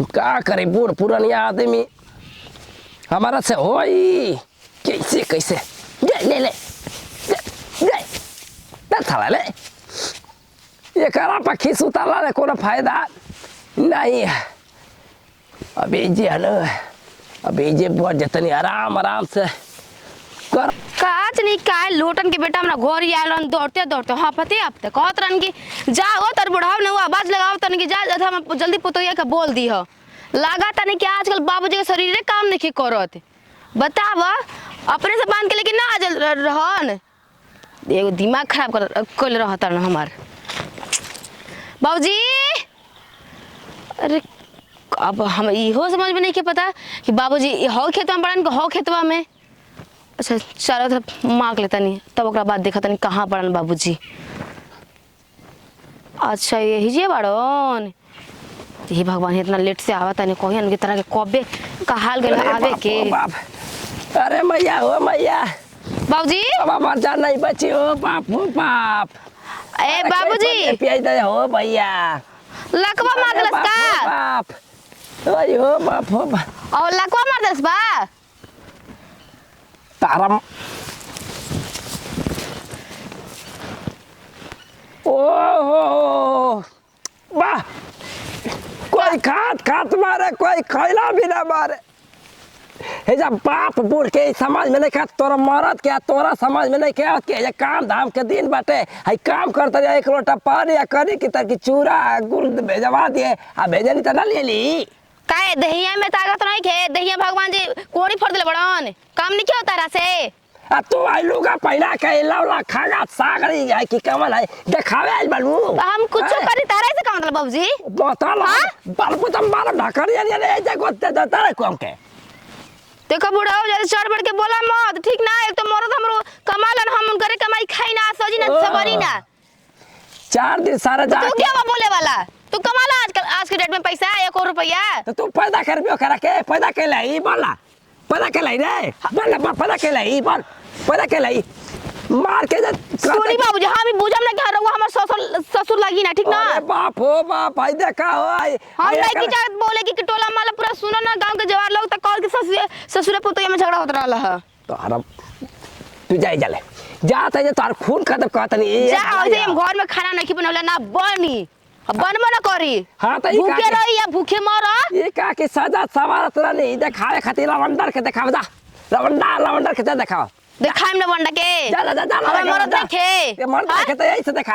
का करे बूढ़ पुरानिया आदमी हमारा से होई कैसे कैसे ले ले थाला ले ये करा पर खींच उतारला ले कोनो फायदा नहीं है। अभी जे है ना अभी जे बहुत जतनी आराम आराम से कर काज नहीं काय लोटन के बेटा हमरा घर आयल रन दौड़ते दौड़ते हाँ पते अब तक कहत रन की जाओ तर बुढ़ाव ने आवाज लगाओ तन की जा हम जल्दी पुतोया के बोल दी हो लगा तने कि आजकल बाबूजी के शरीर काम नहीं करत बताव अपने से बांध के लेकिन ना आज रहन एगो दिमाग खराब कर रहता न हमार बाबूजी। अरे अब हम इहो समझ में नहीं के पता कि बाबूजी हो खेतवा में पड़न हो खेतवा में। अच्छा चारों तरफ मांग लेता नहीं तब ओकरा बाद देखा तनी कहाँ पड़न बाबूजी। अच्छा यही जे बाड़न हे भगवान इतना लेट से आवा तनी कोहिन की तरह के कबे कहाल गेल आवे के। अरे मैया हो मैया बाबूजी बाबा जान नहीं बची हो बाप हो बाप। ए बाबूजी पियाज दे हो भैया लकवा मार देलस का बाप ओय हो बाप हो बाप और लकवा मार देलस बा तारम ओहो वाह कोई खात मारे कोई खैला भी ना मारे हे जब बाप बूढ़ के समाज में नहीं खा तोरा मरद के तोरा समाज में नहीं खा के काम धाम के दिन बाटे है काम करते रहे एक लोटा पानी या करी की तरह की चूरा गुड़ भेजवा दिए आ भेजनी तो ना ले ली काहे दहिया में ताकत नहीं खे दहिया भगवान जी कोड़ी फोड़ देले बड़न काम नहीं क्यों तारा से आ तू आलू का पहला के लौला खागा सागरी है कि कमल है देखावे आज बालू हम कुछ करी तारा से का मतलब बाबूजी बता ला बालू तो मार ढकरिया ने ऐसे गोते देता रे कम के देखो बूढ़ा हो जाए चढ़ बढ़ के बोला मत ठीक ना एक तो मरद हमरो कमालन हम उनकरे कमाई खाई ना सजी ना सबरी ना 4 दिन सारा जा तू क्या बोले वाला तू कमाला आजकल आज के डेट में पैसा 1 रुपया तो तू पैदा कर बियो करा के पैदा के लाई बोला पैदा के लाई रे बोला पैदा के लाई बोल पैदा के लाई मार के सुनी बाबूजी हम भी बुझम ना कि रहुआ हमर ससुर लगी ना ठीक ना। अरे बाप हो बाप भाई देखा हो हम नहीं की जात बोले कि टोला माला पूरा सुनो ना गांव के जवार लोग त कॉल के ससुर पुतोया में झगड़ा होत रहला है तो आराम तू जाई जाले जात है तार खून खत्म कहत नहीं जा ऐसे हम घर में खाना नहीं बनवला ना बनी बनबो ना करी हां त भूखे रही या भूखे मर ये का के सजा सवारत नहीं देखावे खातिर लवंडर के देखाव दा लवंडर के देखाव देखाइम ना बंडा के जा हमें मरद देखे ये मरद के तो यही से देखा